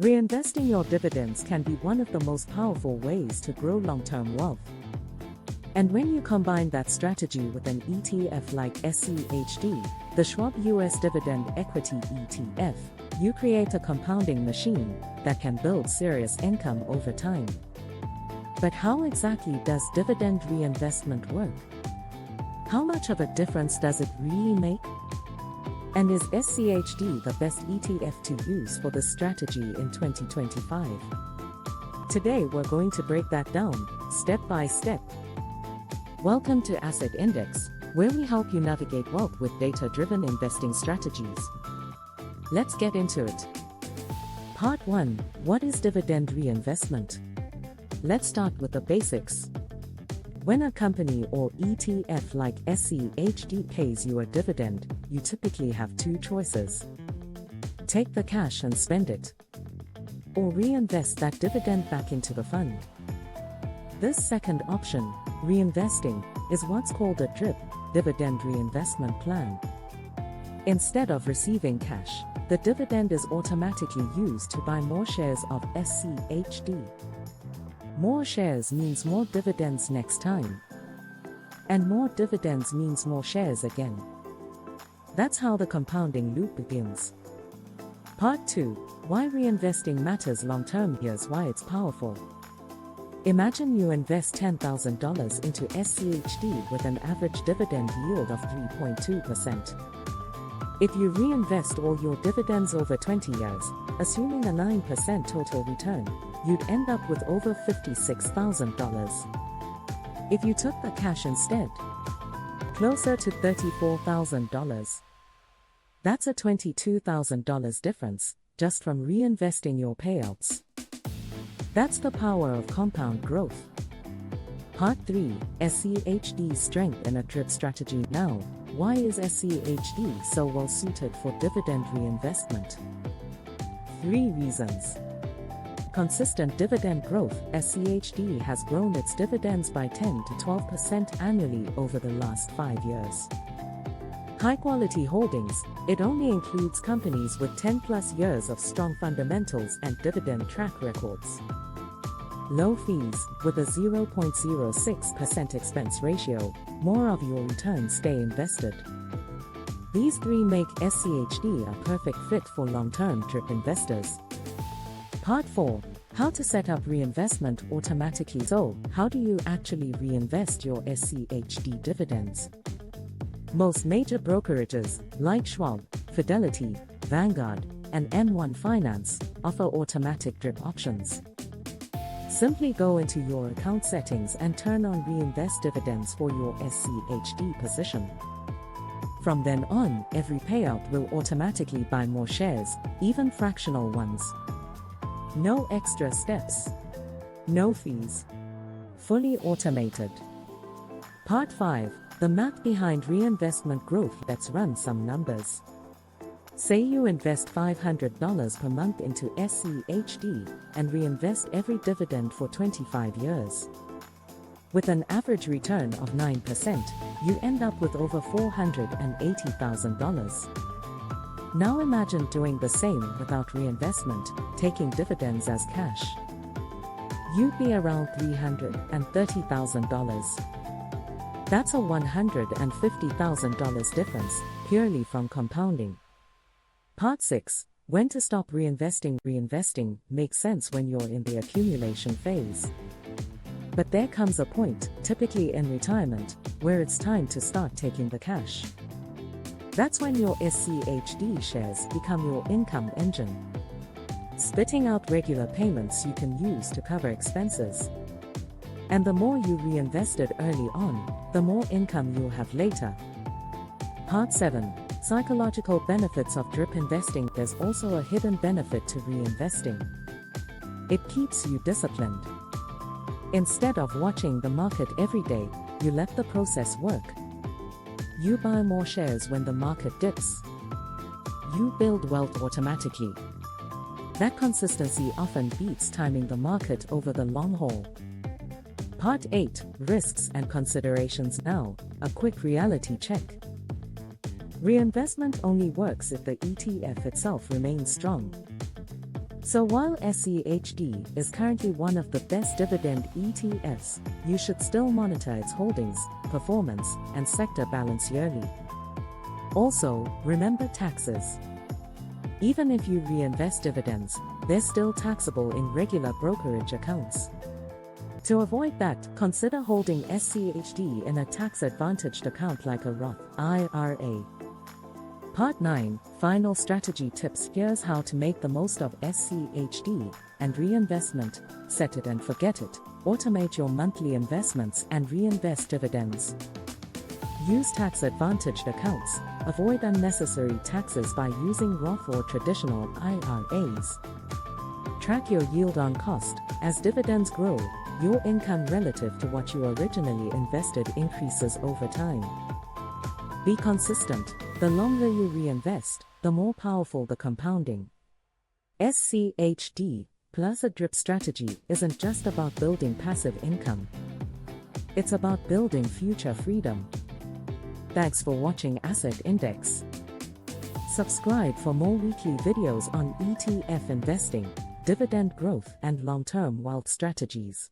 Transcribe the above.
Reinvesting your dividends can be one of the most powerful ways to grow long-term wealth. And when you combine that strategy with an ETF like SCHD, the Schwab US Dividend Equity ETF, you create a compounding machine that can build serious income over time. But how exactly does dividend reinvestment work? How much of a difference does it really make? And is SCHD the best ETF to use for this strategy in 2025? Today we're going to break that down, step by step. Welcome to Asset Index, where we help you navigate wealth with data-driven investing strategies. Let's get into it. Part 1. What is dividend reinvestment? Let's start with the basics. When a company or ETF like SCHD pays you a dividend, you typically have two choices. Take the cash and spend it, or reinvest that dividend back into the fund. This second option, reinvesting, is what's called a DRIP, dividend reinvestment plan. Instead of receiving cash, the dividend is automatically used to buy more shares of SCHD. More shares means more dividends next time. And more dividends means more shares again. That's how the compounding loop begins. Part 2. Why reinvesting matters long-term. Here's why it's powerful. Imagine you invest $10,000 into SCHD with an average dividend yield of 3.2%. If you reinvest all your dividends over 20 years, assuming a 9% total return, you'd end up with over $56,000. If you took the cash instead, closer to $34,000. That's a $22,000 difference, just from reinvesting your payouts. That's the power of compound growth. Part 3. SCHD's strength in a DRIP strategy. Now, why is SCHD so well suited for dividend reinvestment? 3 reasons. Consistent dividend growth. SCHD has grown its dividends by 10 to 12% annually over the last 5 years. High-quality holdings. It only includes companies with 10-plus years of strong fundamentals and dividend track records. Low fees. With a 0.06% expense ratio, more of your returns stay invested. These 3 make SCHD a perfect fit for long-term DRIP investors. Part 4. How to set up reinvestment automatically. So, how do you actually reinvest your SCHD dividends? Most major brokerages, like Schwab, Fidelity, Vanguard, and M1 Finance, offer automatic DRIP options. Simply go into your account settings and turn on Reinvest Dividends for your SCHD position. From then on, every payout will automatically buy more shares, even fractional ones. No extra steps. No fees. Fully automated. Part 5. The math behind reinvestment growth. Let's run some numbers. Say you invest $500 per month into SCHD and reinvest every dividend for 25 years. With an average return of 9%, you end up with over $480,000. Now imagine doing the same without reinvestment, taking dividends as cash. You'd be around $330,000. That's a $150,000 difference, purely from compounding. Part 6. When to stop reinvesting. Reinvesting makes sense when you're in the accumulation phase. But there comes a point, typically in retirement, where it's time to start taking the cash. That's when your SCHD shares become your income engine, spitting out regular payments you can use to cover expenses. And the more you reinvested early on, the more income you'll have later. Part 7. Psychological benefits of DRIP investing. There's also a hidden benefit to reinvesting. It keeps you disciplined. Instead of watching the market every day, you let the process work. You buy more shares when the market dips. You build wealth automatically. That consistency often beats timing the market over the long haul. Part 8. Risks and considerations. Now, a quick reality check. Reinvestment only works if the ETF itself remains strong. So while SCHD is currently one of the best dividend ETFs, you should still monitor its holdings, performance, and sector balance yearly. Also, remember taxes. Even if you reinvest dividends, they're still taxable in regular brokerage accounts. To avoid that, consider holding SCHD in a tax-advantaged account like a Roth IRA. Part 9, Final Strategy Tips. Here's how to make the most of SCHD and reinvestment. Set it and forget it. Automate your monthly investments and reinvest dividends. Use tax-advantaged accounts. Avoid unnecessary taxes by using Roth or traditional IRAs. Track your yield on cost. As dividends grow, your income relative to what you originally invested increases over time. Be consistent. The longer you reinvest, the more powerful the compounding. SCHD plus a drip strategy isn't just about building passive income. It's about building future freedom. Thanks for watching Asset Index. Subscribe for more weekly videos on ETF investing, dividend growth, and long-term wealth strategies.